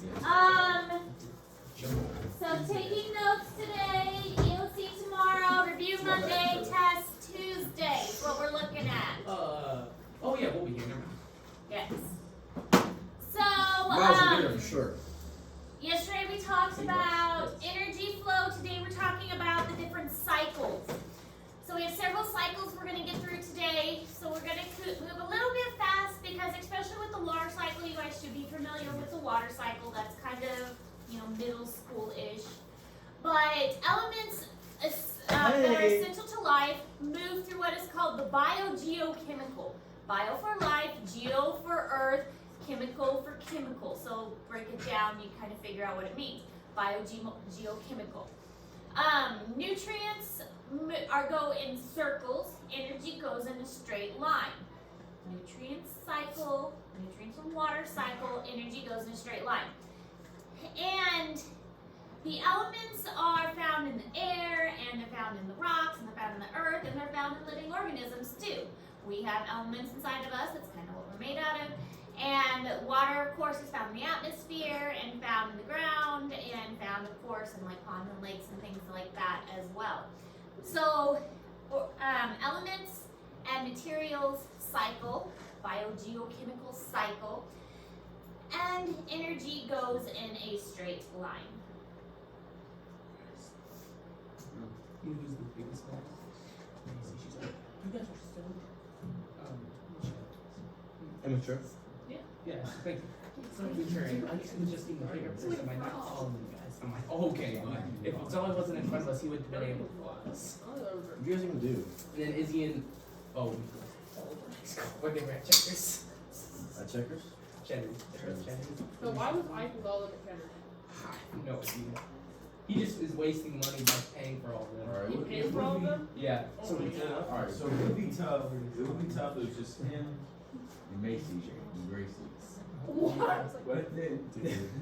So taking notes today, EOC tomorrow, review Monday, test Tuesday is what we're looking at. Oh yeah, we'll be here. Never mind. Yes. So, for sure. yesterday we talked about energy flow. Today we're talking about the different cycles. So we have several cycles we're going to get through today. So we're going to move a little bit fast because especially with the water cycle, you guys should be familiar with the water cycle. That's kind of, middle school-ish. But elements that are essential to life move through what is called the biogeochemical. Bio for life, geo for earth, chemical for chemical. So break it down, you kind of figure out what it means. Biogeochemical. Nutrients go in circles, energy goes in a straight line. Nutrients cycle, nutrients and water cycle, energy goes in a straight line. And the elements are found in the air, and they're found in the rocks, and they're found in the earth, and they're found in living organisms too. We have elements inside of us, that's kind of what we're made out of. And water, of course, is found in the atmosphere, and found in the ground, and found, of course, in like ponds and lakes and things like that as well. So, elements and materials cycle, biogeochemical cycle, and energy goes in a straight line. You use the biggest one. She's like, you guys are so Immature. yeah, thank you. So maturing. I was just being a bigger person by not following you guys. I'm like, oh, okay, but if someone wasn't in front of us, he would have been able to follow us. What do you guys even do? And then Izzy and what they were at Checkers. At Checkers? Cheddars. Cheddars. So why was Ike with all of it Cheddar? No idea. He just is wasting money by paying for all of them. Alright. You paid for all of them? Yeah. Oh my God. Alright. So it would be tough. It would be tough if it was just him and Macy and Gracie. What? But then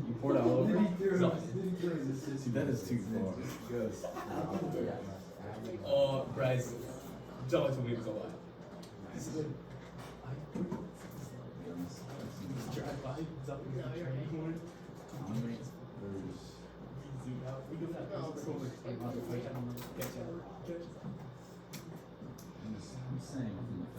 You poured out all over. then he threw his assistant. See, that is too far. Goes. Oh, Bryce. John told me it was a lie. This is good. Drive by, he's up in the train. Zoom out. We go that No, cool. I'm saying.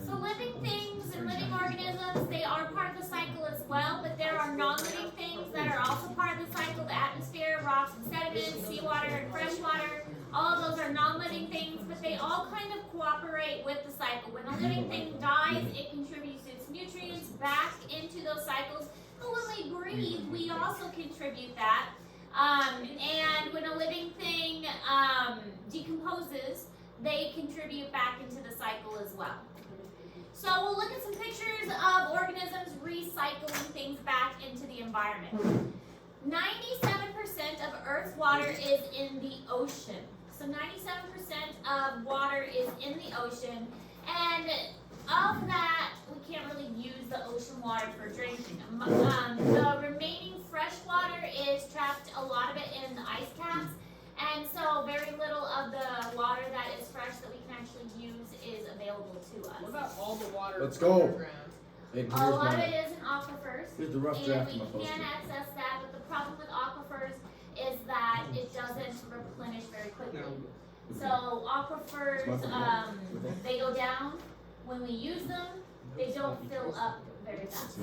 So living things and living organisms, they are part of the cycle as well, but there are non-living things that are also part of the cycle. The atmosphere, rocks and sediments, seawater and freshwater, all of those are non-living things, but they all kind of cooperate with the cycle. When a living thing dies, it contributes its nutrients back into those cycles, but when we breathe, we also contribute that. And when a living thing decomposes, they contribute back into the cycle as well. So we'll look at some pictures of organisms recycling things back into the environment. 97% of Earth's water is in the ocean. So 97% of water is in the ocean, and of that, we can't really use the ocean water for drinking. The remaining fresh water is trapped, a lot of it in the ice caps, and so very little of the water that is fresh that we can actually use is available to What us. about all the water Let's go. underground? Hey, A lot of it is in aquifers, here's the rough and draft of we my poster. can access that, but the problem with aquifers is that it doesn't replenish very quickly. So aquifers, they go down. When we use them, they don't fill up very fast.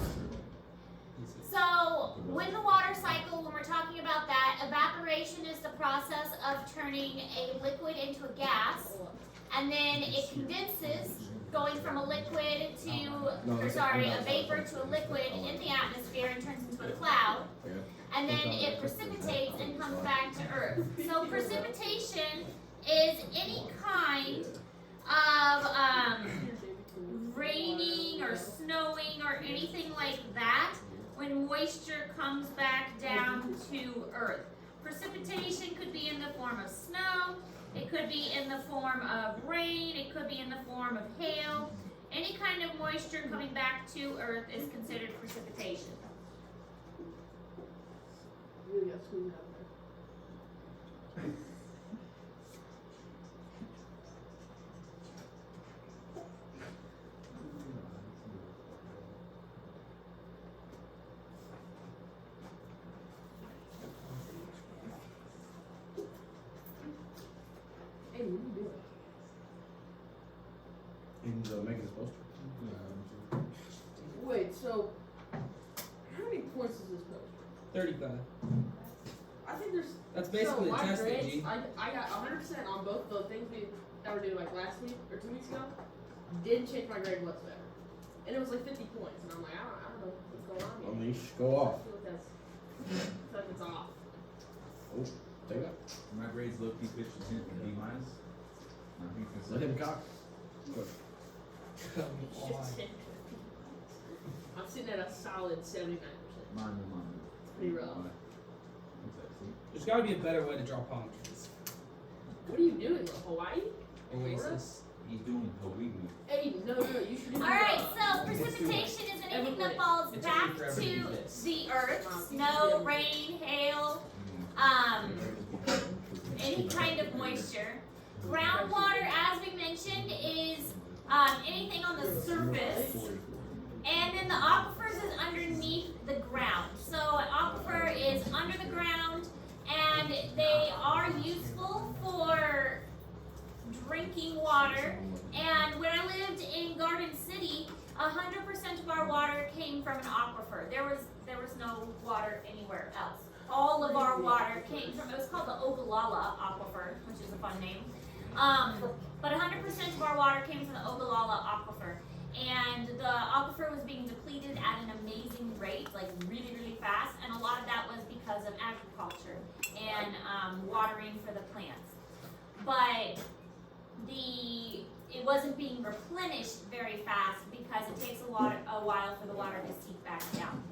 So when the water cycle, when we're talking about that, evaporation is the process of turning a liquid into a gas, and then it condenses, going from a liquid to, a vapor to a liquid in the atmosphere and turns into a cloud. And then it precipitates and comes back to Earth. So precipitation is any kind of raining or snowing or anything like that when moisture comes back down to Earth. Precipitation could be in the form of snow, it could be in the form of rain, it could be in the form of hail. Any kind of moisture coming back to Earth is considered precipitation. Really got screwed up there. He's making his poster. Wait, so how many points is this poster? 35. I think there's That's basically so a my test, grades, G. I got 100% on both the things that were due like last week or 2 weeks ago. Didn't change my grade whatsoever, and it was like 50 points, and I'm like, I don't know what's going on here. Unleash, go off. I feel like it's off. Oh, take that. My grades low key pitched to B minus. I think that's Let him cock. Come on. Shit. I'm sitting at a solid 79%. Mine. Pretty rough. What's that? See? There's gotta be a better way to draw palm trees. What are you doing, Hawaii? Oasis. He's doing Hawaii. Hey, no, you should do Alright, so precipitation is anything that falls It took me back forever to to do this. the earth. Snow, rain, hail, any kind of moisture. Groundwater, as we mentioned, is anything on the surface. And then the aquifers is underneath the ground. So an aquifer is under the ground, and they are useful for drinking water. And when I lived in Garden City, 100% of our water came from an aquifer. There was no water anywhere else. All of our water came from, it was called the Ogallala Aquifer, which is a fun name. But 100% of our water came from the Ogallala Aquifer. And the aquifer was being depleted at an amazing rate, like really, really fast. And a lot of that was because of agriculture and watering for the plants. But it wasn't being replenished very fast because it takes a while for the water to seep back down.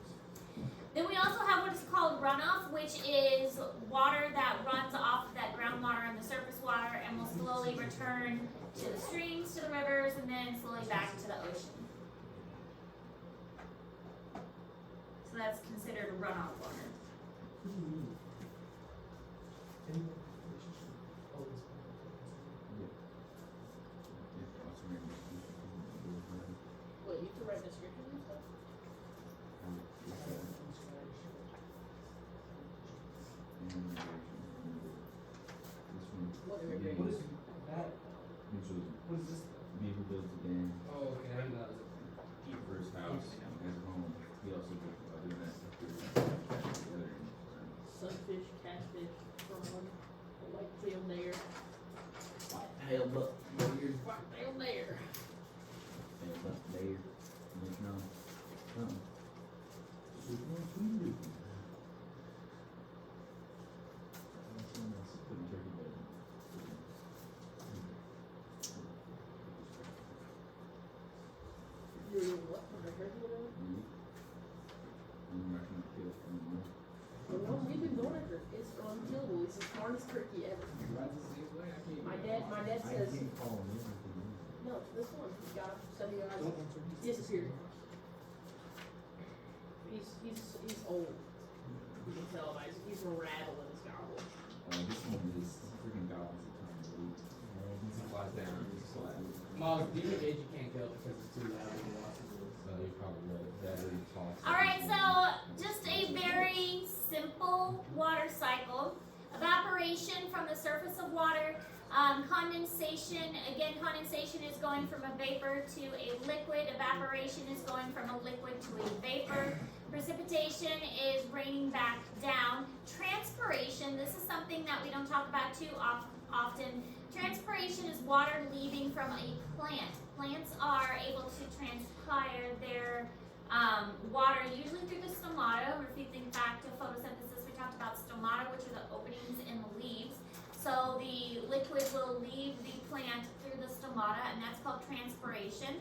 Then we also have what is called runoff, which is water that runs off of that groundwater and the surface water and will slowly return to the streams, to the rivers, and then slowly back to the ocean. So that's considered runoff water. What, you can write descriptions and stuff? What are your What grades? is that? What is this? Me who builds the dam, Oh, okay, I didn't know that was he first house, has a home. He also did other than that. Sunfish, catfish, prawn, a white-tailed nair. Hell, but weird. White-tailed nair. Hell, but there. No. You're doing what? For the turkey today? No, we've been going after it. It's unkillable. It's the smartest turkey ever. My dad says, no, it's this one. He's got 70 eyes. Don't answer. Disappeared. He's old. You can tell by he's a rattle in his gobble. This one is freaking goblins at times. He flies down, he's flat. Mog, do you age you can't kill because it's too loud in the water. So he probably let it battery toss. Alright, so just a very simple water cycle. Evaporation from the surface of water. Condensation, again, condensation is going from a vapor to a liquid. Evaporation is going from a liquid to a vapor. Precipitation is raining back down. Transpiration, this is something that we don't talk about too often. Transpiration is water leaving from a plant. Plants are able to transpire their water usually through the stomata. If you think back to photosynthesis, we talked about stomata, which are the openings in the leaves. So the liquid will leave the plant through the stomata, and that's called transpiration.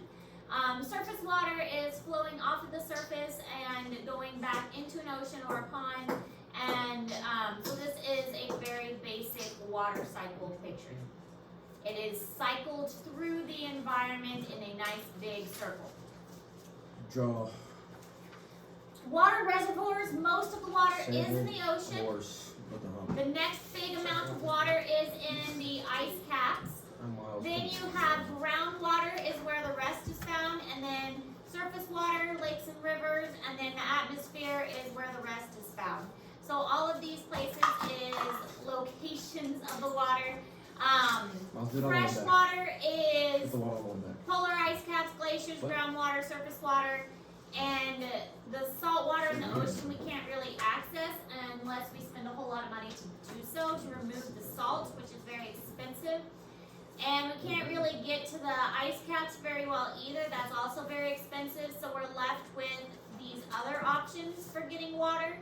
Surface water is flowing off of the surface and going back into an ocean or a pond. And so this is a very basic water cycle picture. It is cycled through the environment in a nice big circle. Draw. Water reservoirs, most of the water is in the ocean. Horse with the hump. The next big amount of water is in the ice caps. I'm wild. Then you have groundwater is where the rest is found, and then surface water, lakes and rivers, and then the atmosphere is where the rest is found. So all of these places is locations of the water. I'll do it on my Fresh back. water Put is the water on my back. polar ice caps, glaciers, What? groundwater, surface water, and the salt water in the ocean we can't really access unless we spend a whole lot of money to do so, to remove the salt, which is very expensive. And we can't really get to the ice caps very well either. That's also very expensive. So we're left with these other options for getting water.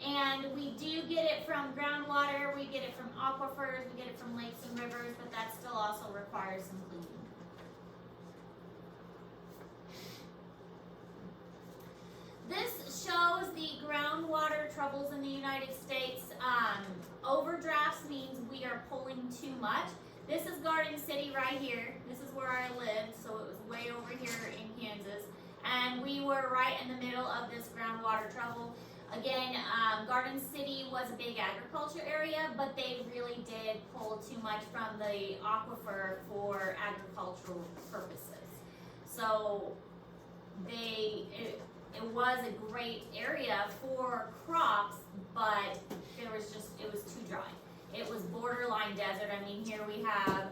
And we do get it from groundwater, we get it from aquifers, we get it from lakes and rivers, but that still also requires some cleaning. This shows the groundwater troubles in the United States. Overdrafts means we are pulling too much. This is Garden City right here. This is where I lived, so it was way over here in Kansas. And we were right in the middle of this groundwater trouble. Again, Garden City was a big agriculture area, but they really did pull too much from the aquifer for agricultural purposes. So it was a great area for crops, but it was too dry. It was borderline desert. I mean, here we have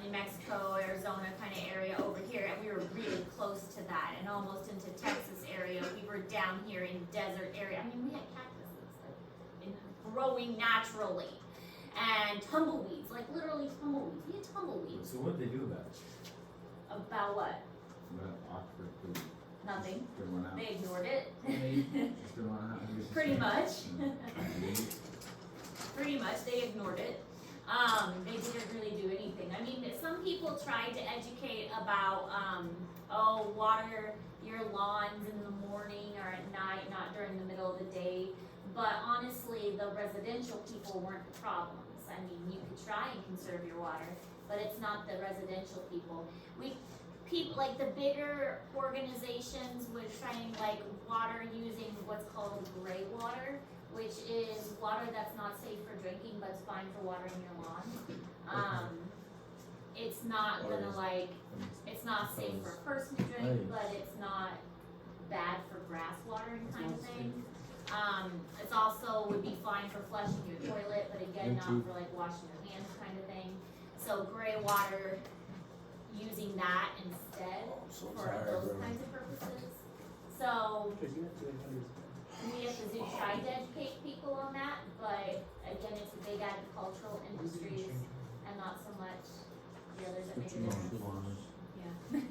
New Mexico, Arizona kind of area over here, and we were really close to that, and almost into Texas area. We were down here in desert area. I mean, we had cactuses growing naturally, and tumbleweeds, like literally tumbleweeds. We had tumbleweeds. So what did they do about it? About what? About Oxford food? Nothing. Just run out? They ignored it. Just run out? Pretty much. Mm. Pretty much, they ignored it. They didn't really do anything. I mean, some people tried to educate about, water your lawns in the morning or at night, not during the middle of the day. But honestly, the residential people weren't the problems. I mean, you could try and conserve your water, but it's not the residential people. People like the bigger organizations would train like water using what's called gray water, which is water that's not safe for drinking, but it's fine for watering your lawn. It's not gonna it's not safe for a person to drink, but it's not bad for grass watering kind of thing. It's also would be fine for flushing your toilet, but again, not for like washing your hands kind of thing. So gray water, using that instead for those kinds of purposes. So we as a zoo try to educate people on that, but again, it's a big agricultural industries and not so much the others that make a difference. Yeah.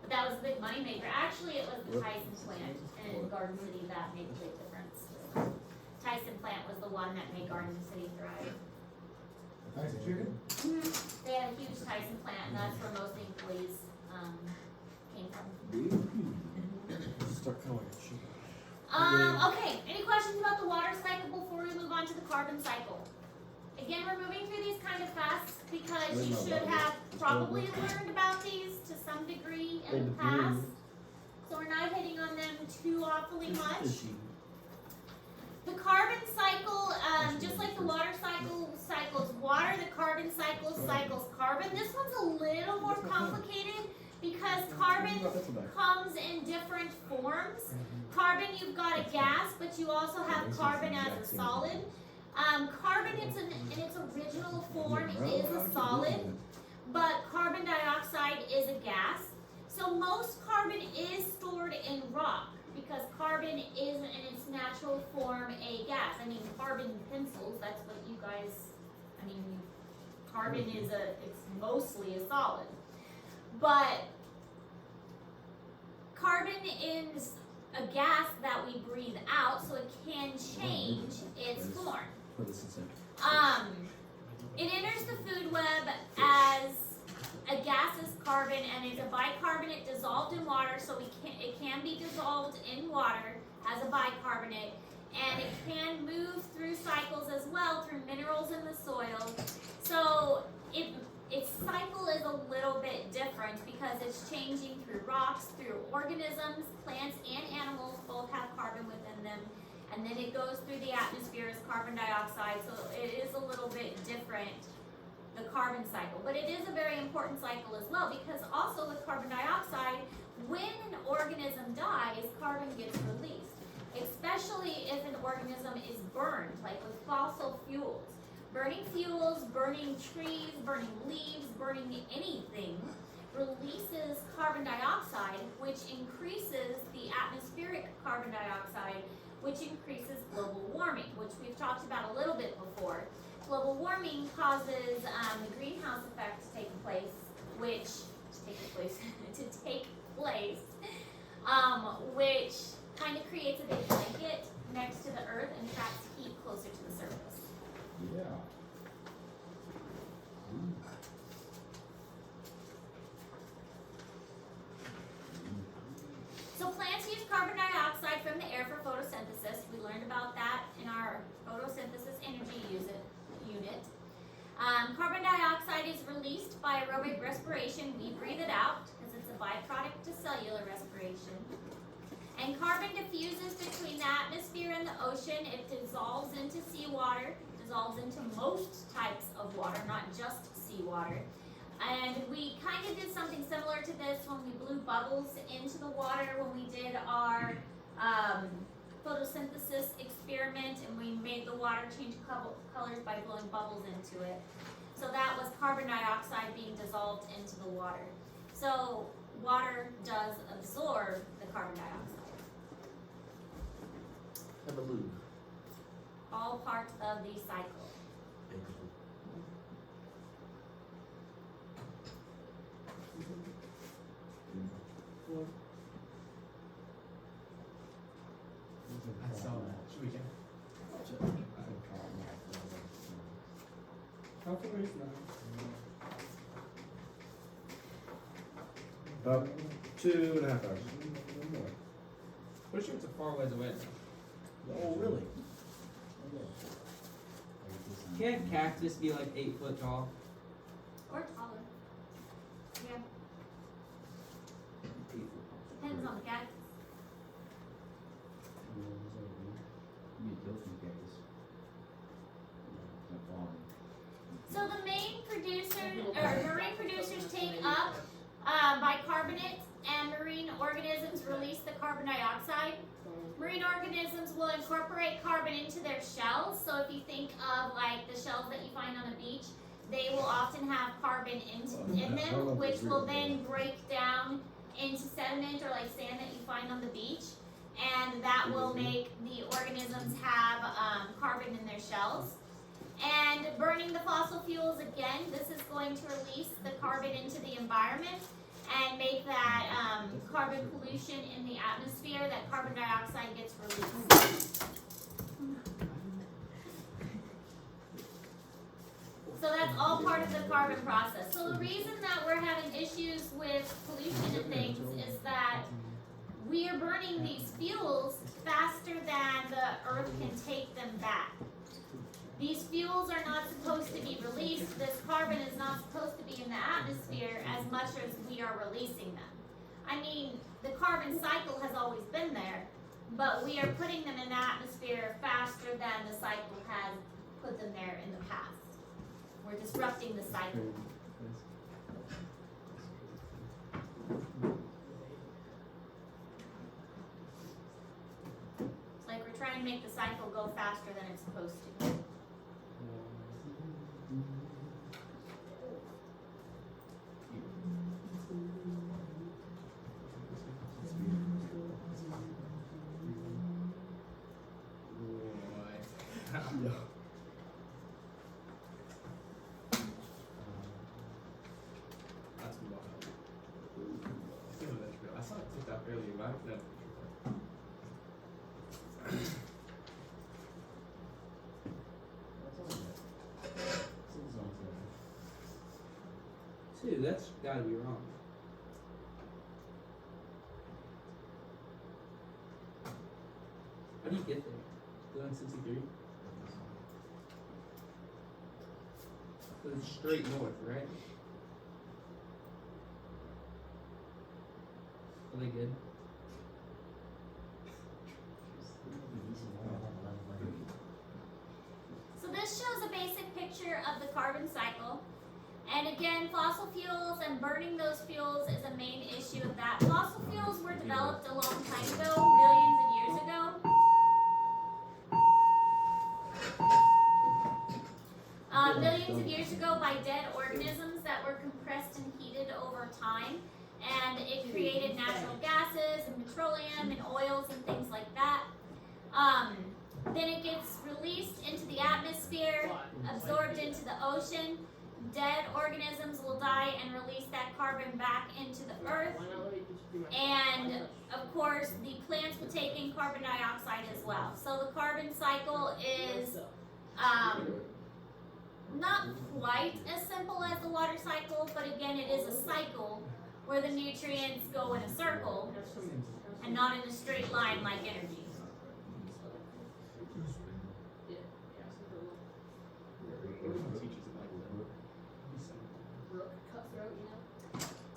But that was a big money maker. Actually, it was the Tyson plant in Garden City that made a big difference. Tyson plant was the one that made Garden City thrive. Tyson chicken? They had a huge Tyson plant, and that's where most employees came from. Start kind of like a sheep. Okay, any questions about the water cycle before we move on to the carbon cycle? Again, we're moving through these kind of fast because you should have probably learned about these to some degree in the past. So we're not hitting on them too awfully much. The carbon cycle, just like the water cycle cycles water, the carbon cycle cycles carbon. This one's a little more complicated because carbon comes in different forms. Carbon, you've got a gas, but you also have carbon as a solid. Carbon in its original form is a solid, but carbon dioxide is a gas. So most carbon is stored in rock because carbon is in its natural form a gas. I mean, carbon pencils, that's what you guys, carbon is it's mostly a solid. But carbon is a gas that we breathe out, so it can change its form. It enters the food web as a gaseous carbon, and it's a bicarbonate dissolved in water, so it can be dissolved in water as a bicarbonate, and it can move through cycles as well through minerals in the soil. So its cycle is a little bit different because it's changing through rocks, through organisms, plants and animals both have carbon within them, and then it goes through the atmosphere as carbon dioxide, so it is a little bit different, the carbon cycle. But it is a very important cycle as well because also with carbon dioxide, when an organism dies, carbon gets released, especially if an organism is burned, like with fossil fuels. Burning fuels, burning trees, burning leaves, burning anything releases carbon dioxide, which increases the atmospheric carbon dioxide, which increases global warming, which we've talked about a little bit before. Global warming causes the greenhouse effect to take place, which kind of creates a big blanket next to the earth and traps heat closer to the surface. Yeah. So plants use carbon dioxide from the air for photosynthesis. We learned about that in our photosynthesis energy unit. Carbon dioxide is released by aerobic respiration. We breathe it out because it's a byproduct to cellular respiration. And carbon diffuses between the atmosphere and the ocean. It dissolves into seawater, dissolves into most types of water, not just seawater. And we kind of did something similar to this when we blew bubbles into the water when we did our photosynthesis experiment, and we made the water change colors by blowing bubbles into it. So that was carbon dioxide being dissolved into the water. So water does absorb the carbon dioxide. Have a lube. All part of the cycle. I saw that. Should we check? How far is that? About 2.5 hours. Pretty sure it's a far ways away. Oh, really? Can't cactus be like 8 foot tall? Or taller. Yeah, depends on the cactus. You need dolphin cactus. Not falling. So the main producers, or marine producers take up bicarbonate, and marine organisms release the carbon dioxide. Marine organisms will incorporate carbon into their shells. So if you think of like the shells that you find on a beach, they will often have carbon in them, which will then break down into sediment or like sand that you find on the beach. And that will make the organisms have carbon in their shells. And burning the fossil fuels, again, this is going to release the carbon into the environment and make that carbon pollution in the atmosphere, that carbon dioxide gets released. So that's all part of the carbon process. So the reason that we're having issues with pollution and things is that we are burning these fuels faster than the earth can take them back. These fuels are not supposed to be released. This carbon is not supposed to be in the atmosphere as much as we are releasing them. I mean, the carbon cycle has always been there, but we are putting them in the atmosphere faster than the cycle has put them there in the past. We're disrupting the cycle. It's like we're trying to make the cycle go faster than it's supposed to. Yeah. That's wild. I feel that's real. I saw it TikTok earlier, but I've never. Dude, that's gotta be wrong. How do you get there? Going 63. So it's straight north, right? Are they good? So this shows a basic picture of the carbon cycle. And again, fossil fuels and burning those fuels is a main issue of that. Fossil fuels were developed a long time ago, millions of years ago. ago by dead organisms that were compressed and heated over time, and it created natural gases and petroleum and oils and things like that. Then it gets released into the atmosphere, absorbed into the ocean. Dead organisms will die and release that carbon back into the earth. And of course, the plants will take in carbon dioxide as well. So the carbon cycle is not quite as simple as the water cycle, but again, it is a cycle where the nutrients go in a circle and not in a straight line like energy.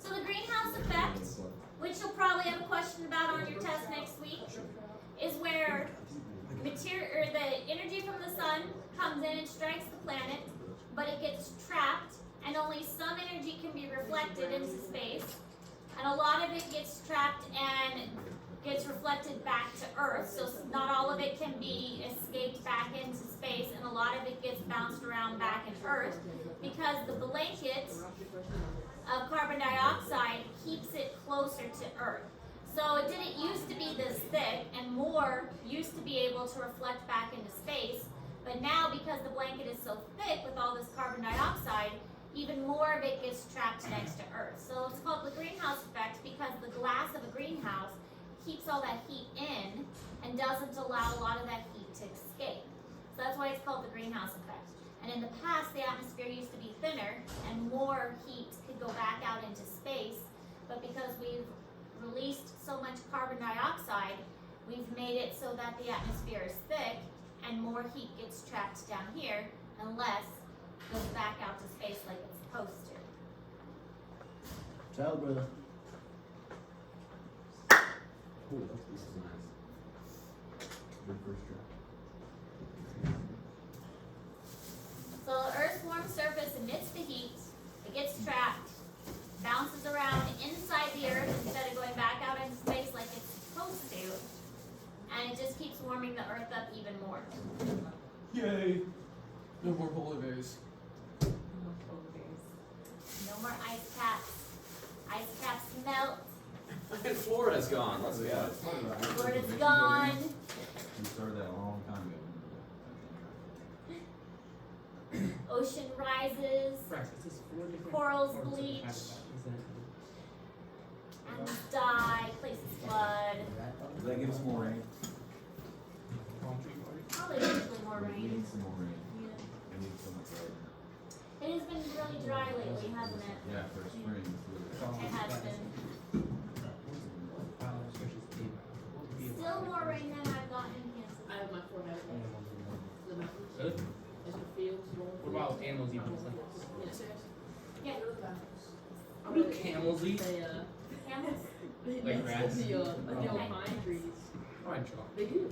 So the greenhouse effect, which you'll probably have a question about on your test next week, is where the energy from the sun comes in and strikes the planet, but it gets trapped, and only some energy can be reflected into space, and a lot of it gets trapped and gets reflected back to Earth. So not all of it can be escaped back into space, and a lot of it gets bounced around back in Earth because the blanket of carbon dioxide keeps it closer to Earth. So it didn't used to be this thick, and more used to be able to reflect back into space. But now, because the blanket is so thick with all this carbon dioxide, even more of it gets trapped next to Earth. So it's called the greenhouse effect because the glass of a greenhouse keeps all that heat in and doesn't allow a lot of that heat to escape. So that's why it's called the greenhouse effect. And in the past, the atmosphere used to be thinner and more heat could go back out into space. But because we've released so much carbon dioxide, we've made it so that the atmosphere is thick and more heat gets trapped down here and less goes back out to space like it's supposed to. Ciao, brother. Ooh, This is nice. Good first try. So the Earth's warm surface emits the heat, it gets trapped, bounces around inside the Earth instead of going back out into space like it's supposed to, and it just keeps warming the Earth up even more. Yay! No more polar bears. No more ice caps. Ice caps melt. And Florida's gone. Let's go. Florida's gone. We started that a long time ago. Ocean rises. Frank, is this 4 different Corals forms of bleach. habitat? Is that- Animals die. Places flood. Does that give us more rain? palm tree party? Probably eventually more We rain. need some more rain. Yeah. We need so much rain. It has been really dry lately, hasn't it? Yeah, for spring. It's really It has been. Still more rain than I've gotten in Kansas. I have my forehead. The mountains. Really? It's the fields. What about animals eating plants? Yeah. What do camels eat? They, Camels. Like grass? The Okay. pine trees. Fine, chalk. They do.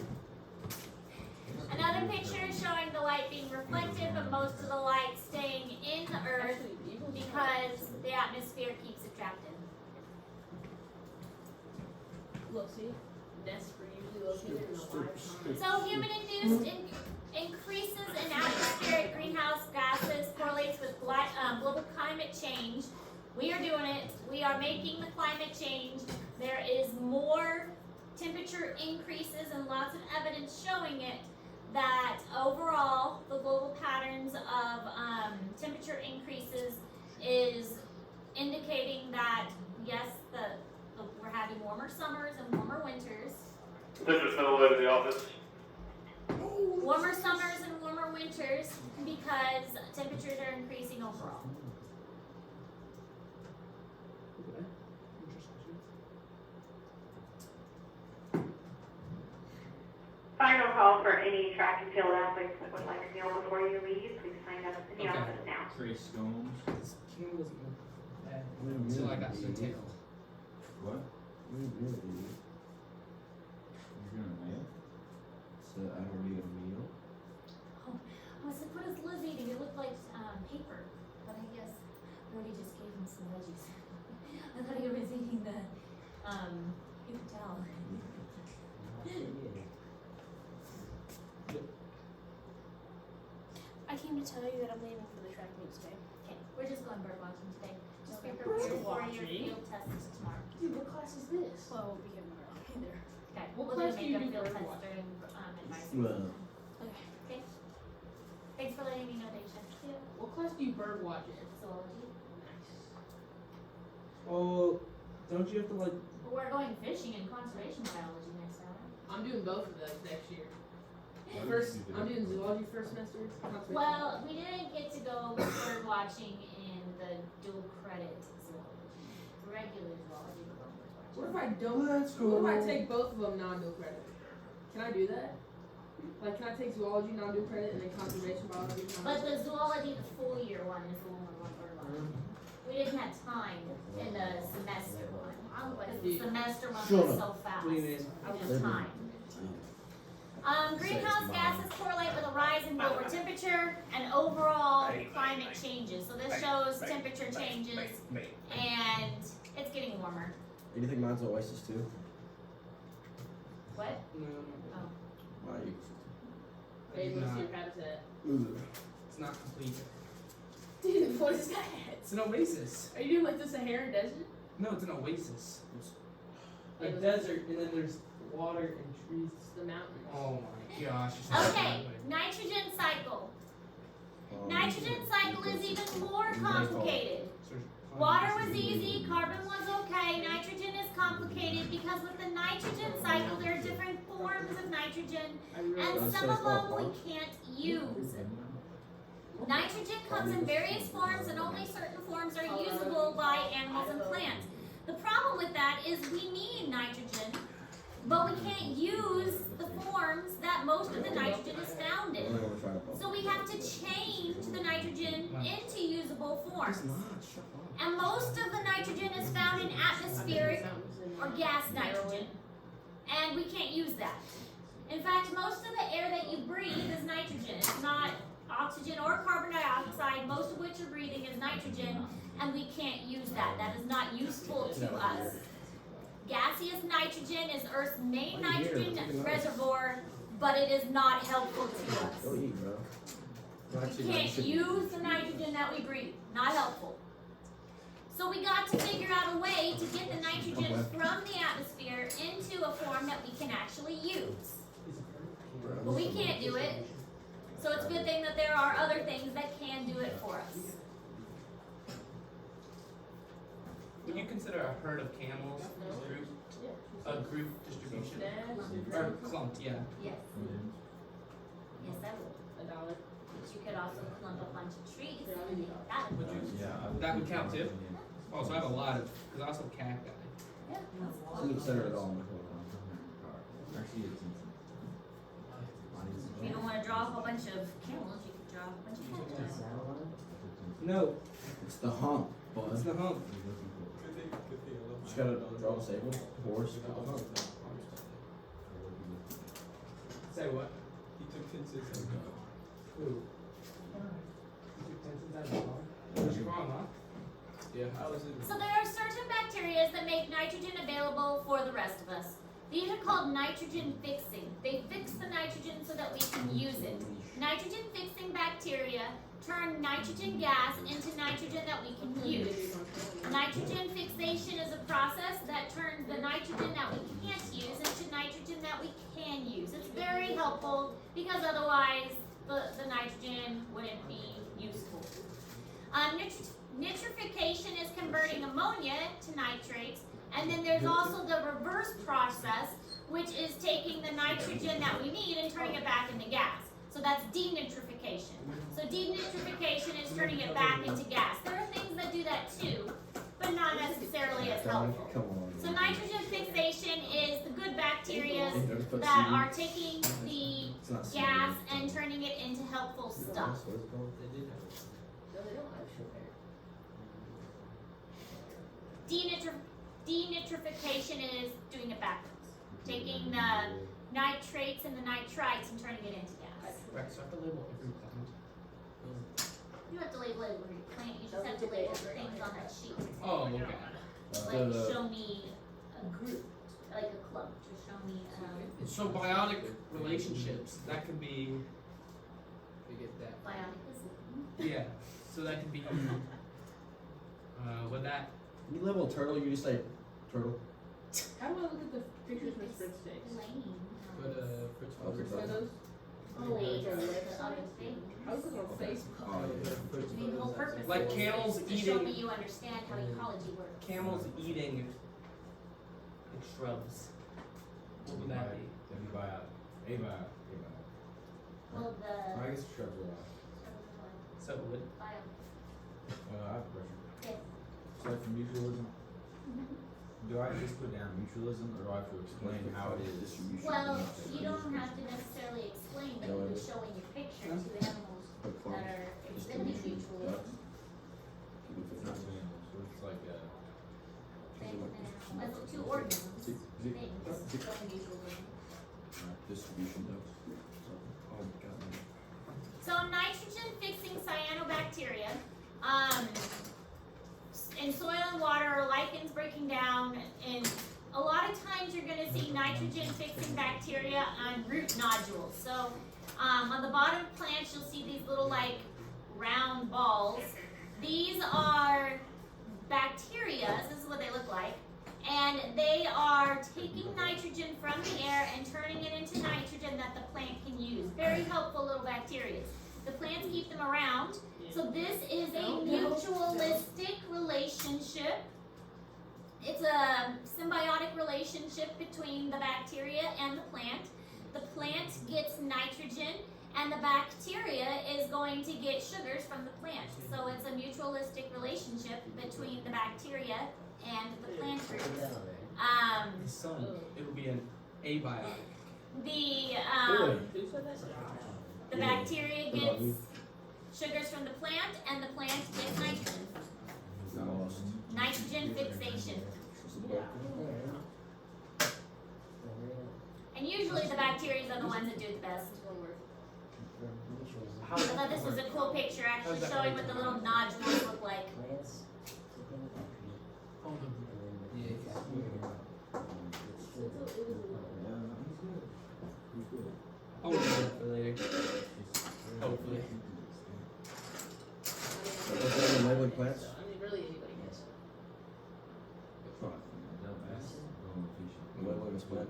Another picture is showing the light being reflected, but most of the light staying in the earth Actually, eagles. because the atmosphere keeps it trapped in. Look, see? Nests are usually located in the live So human-induced increases in atmospheric greenhouse gases correlates with global climate change. We are doing it. We are making the climate change. There is more temperature increases and lots of evidence showing it that overall the global patterns of temperature increases is indicating that yes, we're having warmer summers and warmer winters. This is Phil over the office. Warmer summers and warmer winters because temperatures are increasing overall. Okay. Interesting. Final call for any track and field athletes that would like to kneel before you leave. Please sign up in the Okay. office now. Trace Scones. This king wasn't bad until I got to the tail. What? We really do. You're gonna mail? So I don't need a meal. I was like, what is Liz eating? It looked like paper, but I guess Brody just gave him some veggies. I thought he was eating the paper towel. I came to tell you that I'm leaving for the track meet today. Okay, we're just going bird watching today. Just be Okay. prepared for your Watching? field test tomorrow. Dude, what class is this? Well, we have my early there. Okay, What we'll class do do you makeup do field bird test watching? during advice. Well, Okay. Thanks for letting me know, Daisha. What class do you bird watch in? Zoology. Oh, don't you have to like? But we're going fishing and conservation biology next hour. I'm doing both of those next year. First, I'm doing zoology first semester. Conservation. Well, we didn't get to go bird watching in the dual credit zoology. Regular zoology, but we're bird What if watching. I don't? That's What if I take both of them non-dual credit? Can I do that? Like, can I take zoology non-dual credit and then conservation biology? But the zoology, the full year one is the one we want bird watching. We didn't have time in the semester one. Because the semester one Shut was up. so fast. What do you mean? I was time. Greenhouse gases correlate with a rise in global temperature and overall climate changes. So this shows temperature changes and it's getting warmer. you think mine's Oasis too? What? No, My Hey, let's Nah. see your habitat. it's not complete. Dude, what is that? It's an oasis. Are you doing like the Sahara Desert? No, it's an oasis. A It was- desert, and then there's water and trees. It's the mountains. Oh my gosh. you're so Okay, good. nitrogen cycle. Um, Nitrogen cycle is even more complicated. So- Water was easy, carbon was okay, nitrogen is complicated because with the nitrogen cycle there are different forms of nitrogen I really and Wanna some say of it's called them we what? can't use. Nitrogen comes in various forms and only certain forms are usable by animals and plants. The problem with that is we need nitrogen, but we can't use the forms that most of the nitrogen is found I'm in. gonna try it. So we have to change the nitrogen into usable forms. It's not. Shut up. And most of the nitrogen is found in atmospheric or gas nitrogen. And we can't use that. In fact, most of the air that you breathe is nitrogen. It's not oxygen or carbon dioxide, most of which you're breathing is nitrogen, and we can't use that. That is not useful to us. Gaseous nitrogen is Earth's main nitrogen reservoir, but it is not helpful to Go us. eat, bro. We can't use the nitrogen that we breathe. Not helpful. So we got to figure out a way to get the nitrogen from the atmosphere into a form that we can actually use. But we can't do it. So it's a good thing that there are other things that can do it for us. Would you consider a herd of camels a group distribution? Or clumped, yeah. Yes. Yes, I would. $1. But you could also clump a bunch of trees. Here, I'll give you That would Would you? Yeah. That would count too? Oh, so I have a lot of, there's also cacti. Yeah. I'm gonna center it all. Actually, it's If you don't want to draw a whole bunch of camels, you could draw a bunch of cactus. No, It's the hump, it's bud. the hump. Just gotta draw a sable, horse, a hump. Say what? He took consistent. Who? You took tensons out of the car? What's your problem, huh? Yeah, I was in. So there are certain bacteria that make nitrogen available for the rest of us. These are called nitrogen fixing. They fix the nitrogen so that we can use it. Nitrogen fixing bacteria turn nitrogen gas into nitrogen that we can use. Nitrogen fixation is a process that turns the nitrogen that we can't use into nitrogen that we can use. It's very helpful because otherwise the nitrogen wouldn't be useful. Nitrification is converting ammonia to nitrates, and then there's also the reverse process, which is taking the nitrogen that we need and turning it back into gas. So that's denitrification. So denitrification is turning it back into gas. There are things that do that too, but not necessarily as helpful. Come on. So nitrogen fixation is the good bacteria that are taking the It's not gas and turning it into helpful stuff. No, they don't have sugar. Denitrification is doing it backwards. Taking the nitrates and the nitrites and turning it into gas. Right, so I have to label every plant. You don't have to label every plant, you just have to label the things on that sheet. Oh, okay. Like show me a group, like a clump, just show me So biotic relationships, that could be, We get that. Bionic. Yeah. So that could be. Would that? Can you level turtle? You just say turtle. How do I look at the pictures Miss Fritz takes? Lane. But Fritz Okay. Walker's Are those? Oh wait, Okay. the other thing. I was looking on Facebook. Oh, yeah. I mean, the whole purpose Like is camels to show eating- me you understand how ecology works. camels eating like shrubs. What would that be? That'd be biotic. Abiotic. Well, I the. guess shrubs are alive. So it would. I have a question. Yes. So like for mutualism, do I just put down mutualism or do I have to explain how it is? Distribution. Well, you don't have to necessarily explain, but you can show in your picture to animals that are exhibiting mutualism. It's not two animals, so it's like That's two organisms, things, showing mutualism. Distribution ducts. Oh my god. So nitrogen fixing cyanobacteria, in soil and water or lichens breaking down, and a lot of times you're gonna see nitrogen fixing bacteria on root nodules. So on the bottom of plants you'll see these little like round balls. These are bacteria, this is what they look like, and they are taking nitrogen from the air and turning it into nitrogen that the plant can use. Very helpful little bacteria. The plants keep them around. So this is a mutualistic relationship. It's a symbiotic relationship between the bacteria and the plant. The plant gets nitrogen and the bacteria is going to get sugars from the plant. So it's a mutualistic relationship between the bacteria and the plant roots. The sun. It would be an abiotic. The bacteria gets sugars from the plant and the plant gets nitrogen. Nitrogen fixation. And usually the bacteria are the ones that do it the best. How I thought this was a cool picture actually showing what the little nodules look like. Oh, I'll look it up for later. Hopefully. Leveling plants. I mean, really anybody gets it. Leveling this plant.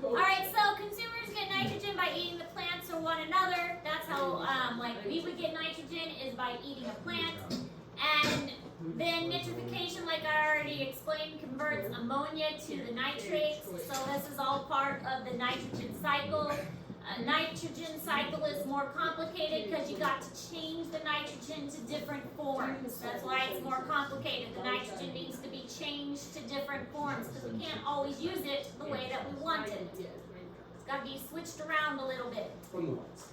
Alright, so consumers get nitrogen by eating the plants or one another. That's how like we would get nitrogen is by eating a plant. And then nitrification, like I already explained, converts ammonia to the nitrates. So this is all part of the nitrogen cycle. Nitrogen cycle is more complicated because you got to change the nitrogen to different forms. That's why it's more complicated. The nitrogen needs to be changed to different forms because we can't always use it the way that we want it. It's got to be switched around a little bit. From the whites.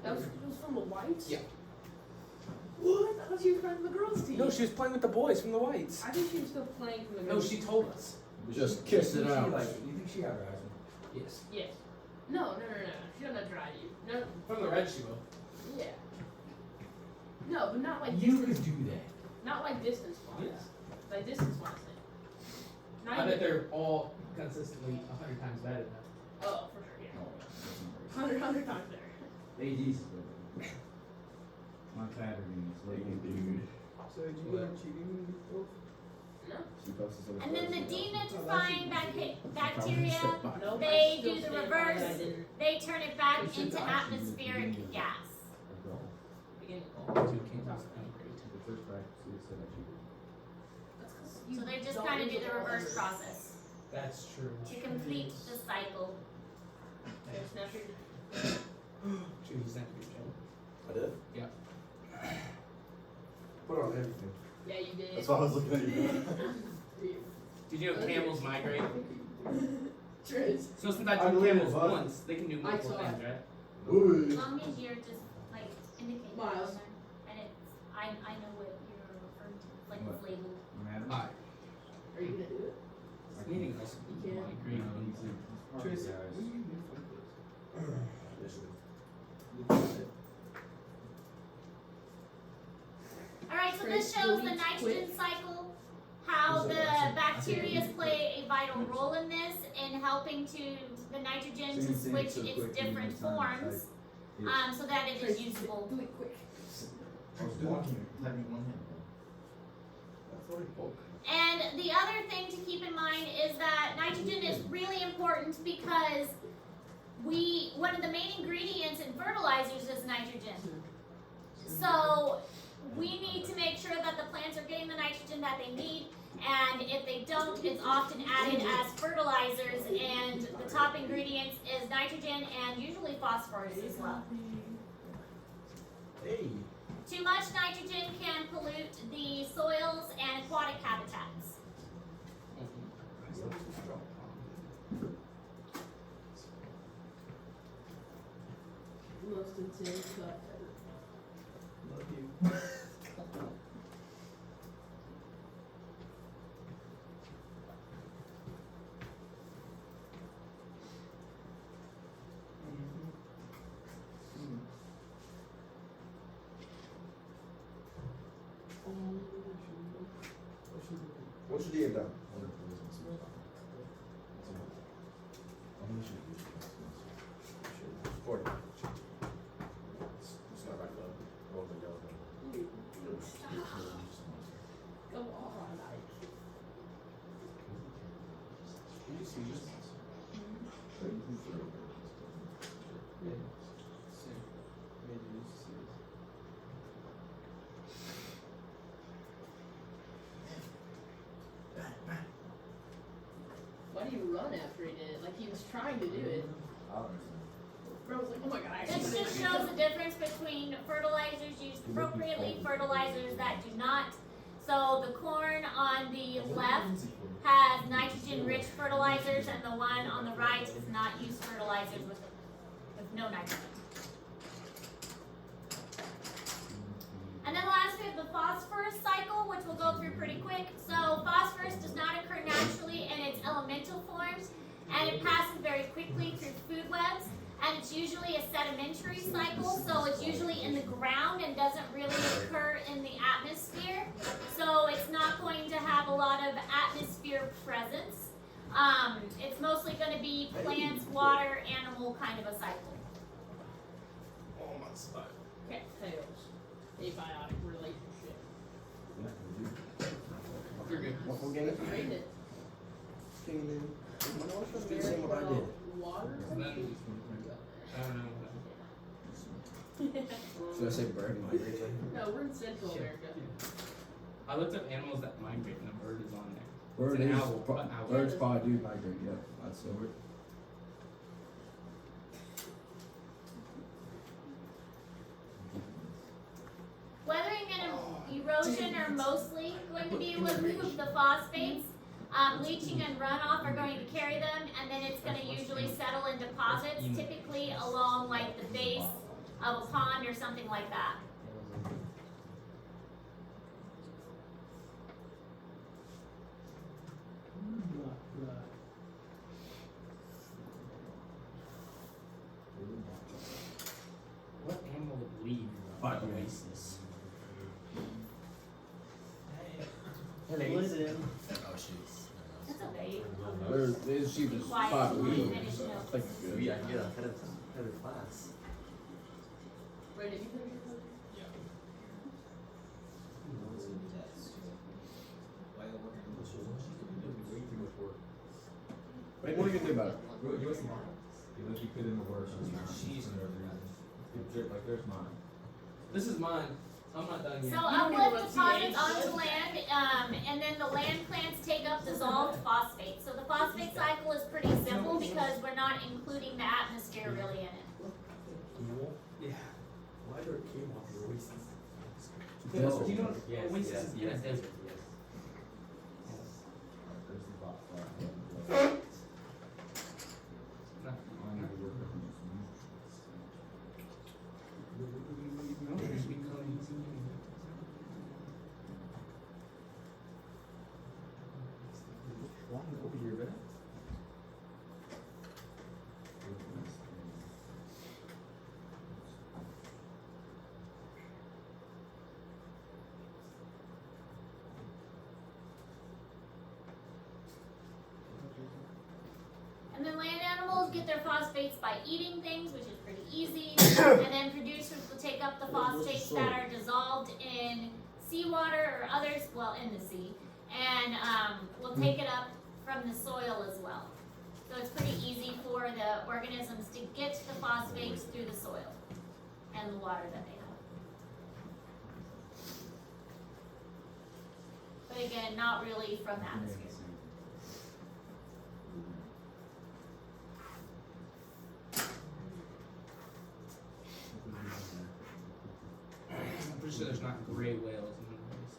That was from the whites? Yeah. What? I thought she was playing for the girls' team. No, she was playing with the boys from the whites. I think she was still playing for the No, girls' she told us. Just kiss it out. You think she got her asthma? Yes. Yes. No. She doesn't have dry you. No. From the red she will. Yeah. No, but not like You distance. could do that. Not like distance wise. Yeah. Like distance wise thing. Not I bet even. they're all consistently 100 times better than that. Oh, for sure. Yeah. Oh, that's not very 100 times better. AD's better. My pattern is like dude. So did you go cheating before? No. And then the denitrifying bacteria, No. they do the reverse. They turn it back into atmospheric gas. Beginning. Two candles and great. The first practice said I cheated. So they just kind of do the reverse process That's true. to complete the cycle. Okay, snap your. She was sent to your I did? Yeah. Put on everything. Yeah, you did. That's why I was looking at you. Did you know camels migrate? Trish. So since I I took believe camels it, huh? once, they can do multiple saw it. things, right? As long as you're just like indicating Miles. on there, and it's I know what you're referring to, like What? it's labeled. Madam? Alright. Are you gonna do it? Meaning us. You can. Migrate. Tracy, guys. what do you do for this? Alright, so this shows the nitrogen cycle, how the bacteria play a vital role in this, and helping to the nitrogen So to you think switch so its quick, you different need time to forms, type. so that it is usable. Do it quick. I was walking, typing one hand. That's already bulk. And the other thing to keep in mind is that nitrogen is really important because one of the main ingredients in fertilizers is nitrogen. So we need to make sure that the plants are getting the nitrogen that they need, and if they don't, it's often added as fertilizers, and the top ingredients is nitrogen and usually phosphorus as well. Hey. Too much nitrogen can pollute the soils and aquatic habitats. Most intense cut ever. Love you. What should he have done? Forty. It's not right though. What was the yellow thing? Go on, like. Can you see this? Why do you run after he did it? Like he was trying to do it. Bro was like, oh my god, I This actually just shows the difference between fertilizers used appropriately, fertilizers that do not. So the corn on the left has nitrogen-rich fertilizers, and the one on the right does not use fertilizers with no nitrogen. And then last we have the phosphorus cycle, which we'll go through pretty quick. So phosphorus does not occur naturally in its elemental forms, and it passes very quickly through food webs. And it's usually a sedimentary cycle, so it's usually in the ground and doesn't really occur in the atmosphere. So it's not going to have a lot of atmosphere presence. It's mostly going to be plants, water, animal kind of a cycle. Oh my spine. cat tails. Abiotic relationship. You're good. What game? Read it. Just do the same what I did. Water? I don't know. Should I say bird migrate? No, we're in Central Shit. America. I looked up animals that migrate, and a bird is on there. Bird It's an is, owl, but owl. birds probably do migrate, yeah, I'd say. Weathering and erosion are mostly going to be what move the phosphates. Leaching and runoff are going to carry them, and then it's going to usually settle in deposits, typically along like the base of a pond or something like that. What animal would leave Fuck, the man. oasis? Oh shit. That's a bait. There's she was Quiet. 5 weeks, Finish so it. I think it's good. Yeah, I can get ahead of class. Wait, did you finish your code? Wait, what are you gonna do about it? You look, you put in the work. Like there's mine. This is mine. I'm not done So yet. uplift deposits onto land, and then the land plants take up dissolved phosphate. So the phosphate cycle is pretty simple because we're not including the atmosphere really in it. Yeah. Why do it came off your oasis? Do you know what oasis is in a desert? There's the box. No. Over here, right? also get their phosphates by eating things, which is pretty easy. And then producers will take up the phosphates that are dissolved in seawater or others, well, in the sea, and will take it up from the soil as well. So it's pretty easy for the organisms to get the phosphates through the soil and the water that they have. But again, not really from the atmosphere. I'm pretty sure there's not gray whales in the places.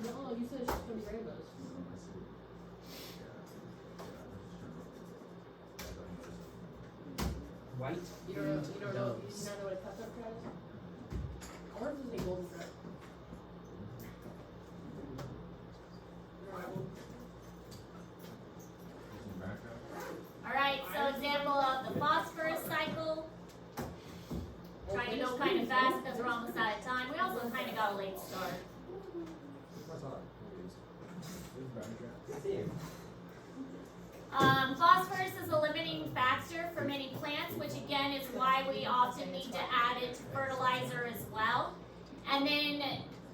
No, you said it's just gonna be rainbows. White? You don't know what a cutthroat trout is? I wonder if it's a golden trout. Alright, well, Alright, so example of the phosphorus cycle. Trying to go kind of fast because we're almost out of time. We also kind of got a late start. Phosphorus is a limiting factor for many plants, which again is why we often need to add it to fertilizer as well. And then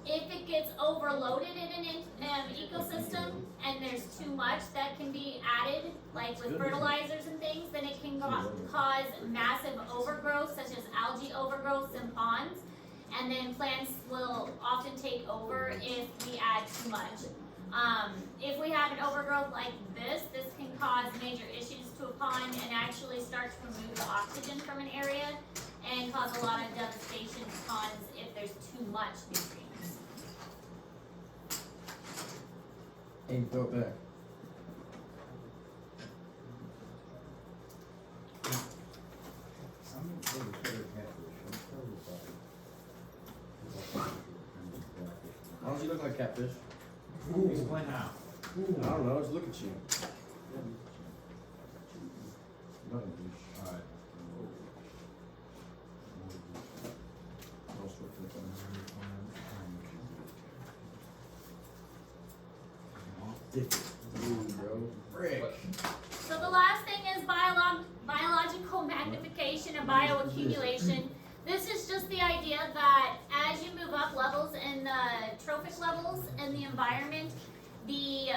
if it gets overloaded in an ecosystem and there's too much that can be added, like with fertilizers and things, then it can cause massive overgrowth, such as algae overgrowths in ponds. And then plants will often take over if we add too much. If we have an overgrowth like this can cause major issues to a pond and actually start to remove the oxygen from an area and cause a lot of devastation to ponds if there's too much nutrients. And throw it back. Why does he look like catfish? Explain how. I don't know, just look at you. Alright. Bro. Frick. So the last thing is biological magnification and bioaccumulation. This is just the idea that as you move up levels in the trophic levels in the environment, the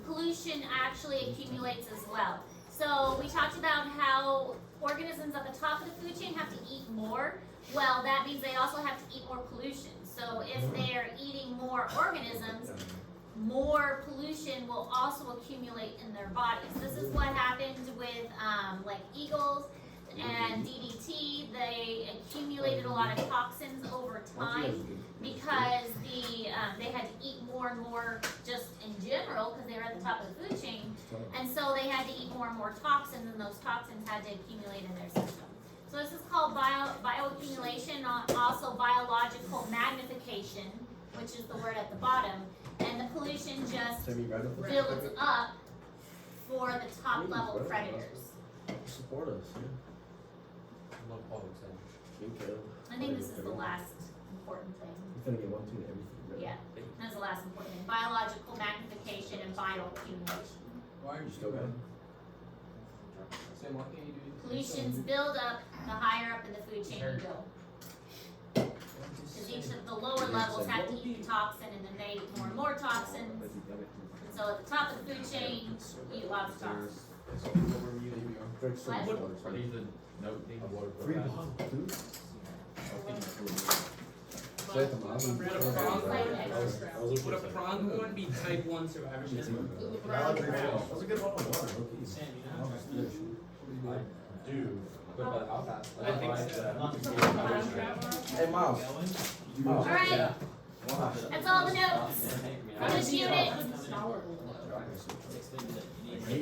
pollution actually accumulates as well. So we talked about how organisms at the top of the food chain have to eat more. Well, that means they also have to eat more pollution. So if they're eating more organisms, more pollution will also accumulate in their bodies. This is what happened with like eagles and DDT. They accumulated a lot of toxins over time because they had to eat more and more just in general because they were at the top of the food chain, and so they had to eat more and more toxins, and those toxins had to accumulate in their system. So this is called bioaccumulation, also biological magnification, which is the word at the bottom, and the pollution just builds up for the top level predators. Support us, yeah. I think this is the last important thing. You're gonna get 1, 2 to everything, right? Yeah, that's the last important thing. Biological magnification and bioaccumulation. Why are you still got Sam, what can you do? Pollutions build up the higher up in the food chain you go. Because each of the lower levels have to eat the toxin, and then they eat more and more toxins. And so at the top of the food chain, you eat lots of toxins. What? Are these the note thing? Free bottle, dude. Would a pronghorn be type 1 survivorship? That was a good one on water, low-key. Sam, you know? I do. I think so. Hey, Miles. Miles. All right, Yeah. Wow. that's all the notes for this unit. Star Wars. Extended it.